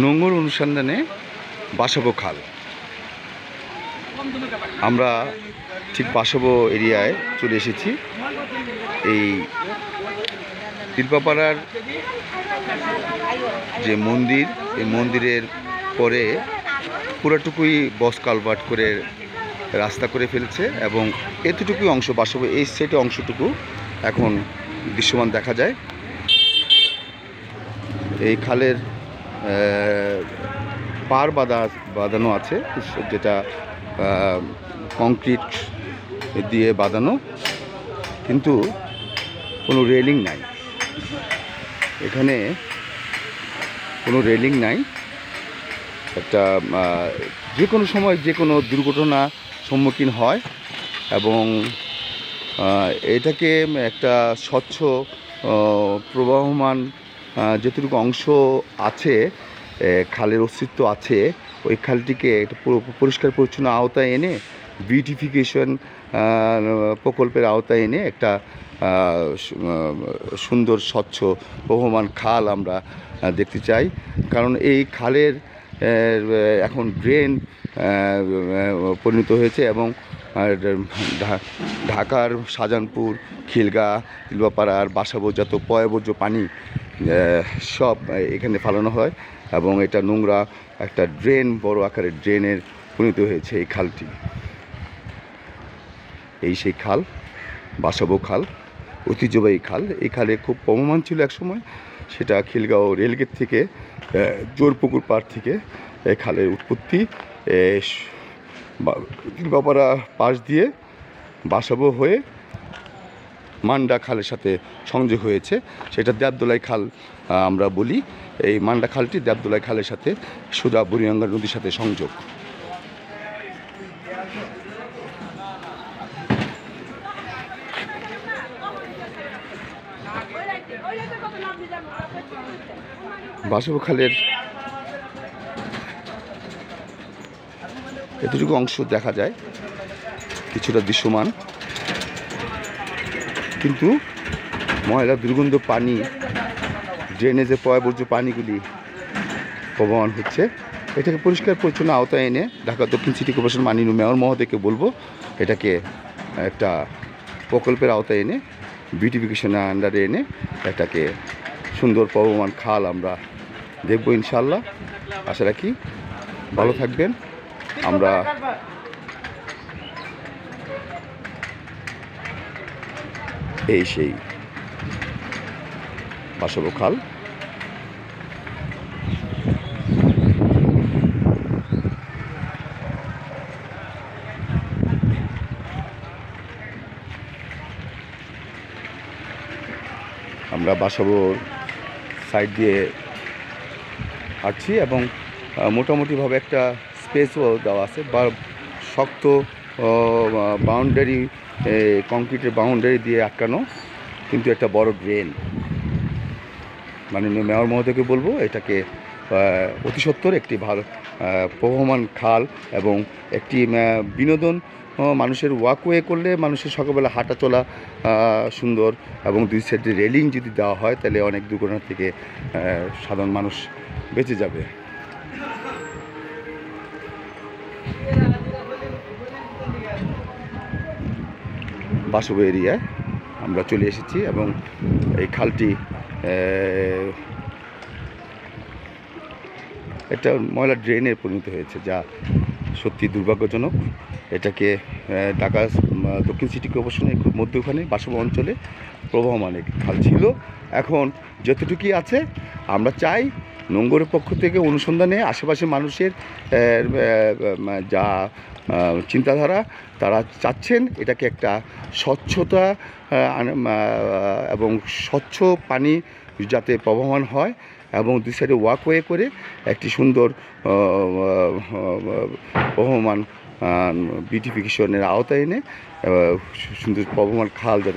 নোঙর অনুসন্ধানে বাসাবো খাল। আমরা ঠিক বাসাবো এরিয়ায় চলে এসেছি। এই তিলপাপাড়ার যে মন্দির, এই মন্দিরের পরে পুরাটুকুই বস কালভার্ট করে রাস্তা করে ফেলছে এবং এতটুকুই অংশ বাসাবো এই সেটে অংশটুকু এখন দৃশ্যমান দেখা যায়। এই খালের পার বাঁধানো আছে, যেটা কংক্রিট দিয়ে বাঁধানো, কিন্তু কোনো রেলিং নাই। এখানে কোনো রেলিং নাই। একটা যে কোনো সময় যে কোনো দুর্ঘটনা সম্মুখীন হয় এবং এটাকে একটা স্বচ্ছ প্রবাহমান যেটুকু অংশ আছে, খালের অস্তিত্ব আছে, ওই খালটিকে একটা পরিষ্কার পরিচ্ছন্ন আওতায় এনে বিউটিফিকেশন প্রকল্পের আওতায় এনে একটা সুন্দর স্বচ্ছ প্রবহমান খাল আমরা দেখতে চাই। কারণ এই খালের এখন ড্রেন পরিণত হয়েছে এবং ঢাকার শাহজাহানপুর, খিলগাঁও, তিলপাপাড়ার বাসাবো যত পয়ঃবর্জ্য পানি সব এখানে ফালানো হয় এবং এটা নোংরা একটা ড্রেন, বড় আকারের ড্রেনের পরিণত হয়েছে এই খালটি। এই সেই খাল, বাসাবো খাল, ঐতিহ্যবাহী খাল। এই খালে খুব প্রবহমান ছিল একসময়। সেটা খিলগাঁও রেলগেট থেকে, জোরপুকুর পাড় থেকে এই খালের উৎপত্তি। তিলপাপাড়া পাশ দিয়ে বাসাবো হয়ে মান্ডা খালের সাথে সংযোগ হয়েছে। সেটা দেবদোলাই খাল আমরা বলি। এই মান্ডা খালটি দেবদোলাই খালের সাথে সোজা বুড়িগঙ্গা নদীর সাথে সংযোগ। বাসাবো খালের এতটুকু অংশ দেখা যায়, কিছুটা দৃশ্যমান, কিন্তু ময়লা দুর্গন্ধ পানি, ড্রেনেজে পয়ঃবর্জ্য পানিগুলি প্রবহমান হচ্ছে। এটাকে পরিষ্কার পরিচ্ছন্ন আওতায় এনে ঢাকা দক্ষিণ সিটি কর্পোরেশন মাননীয় মেয়র মহোদয়কে বলবো এটাকে একটা প্রকল্পের আওতায় এনে বিউটিফিকেশনের আন্ডারে এনে এটাকে সুন্দর প্রবহমান খাল আমরা দেখব ইনশাল্লাহ। আশা রাখি ভালো থাকবেন। আমরা এই সেই বাসাবো খাল। আমরা বাসাবোর সাইড দিয়ে হাঁটছি এবং মোটামুটিভাবে একটা স্পেসও দেওয়া আছে, বা শক্ত বাউন্ডারি, কংক্রিটের বাউন্ডারি দিয়ে আটকানো, কিন্তু একটা বড় ড্রেন। মাননীয় মেয়র মহোদয়কে বলবো এটাকে অতি সত্বর একটি ভালো প্রবহমান খাল এবং একটি বিনোদন, মানুষের ওয়াকওয়ে করলে মানুষের সকালবেলা হাঁটা চলা সুন্দর, এবং দুই সাইডে রেলিং যদি দেওয়া হয় তাহলে অনেক দুর্ঘটনা থেকে সাধারণ মানুষ বেঁচে যাবে। বাসাবো এরিয়ায় আমরা চলে এসেছি এবং এই খালটি একটা ময়লা ড্রেনে পরিণত হয়েছে, যা সত্যি দুর্ভাগ্যজনক। এটাকে ঢাকা দক্ষিণ সিটি কর্পোরেশনের খুব মধ্যখানে বাসাবো অঞ্চলে প্রবহমান খাল ছিল। এখন যতটুকুই আছে আমরা চাই নোঙরের পক্ষ থেকে অনুসন্ধানে আশেপাশে মানুষের যা চিন্তাধারা, তারা চাচ্ছেন এটাকে একটা স্বচ্ছতা এবং স্বচ্ছ পানি যাতে প্রবহমান হয় এবং দুই সাইডে ওয়াকওয়ে করে একটি সুন্দর প্রবহমান বিউটিফিকেশনের আওতায় এনে সুন্দর প্রবহমান খাল যাতে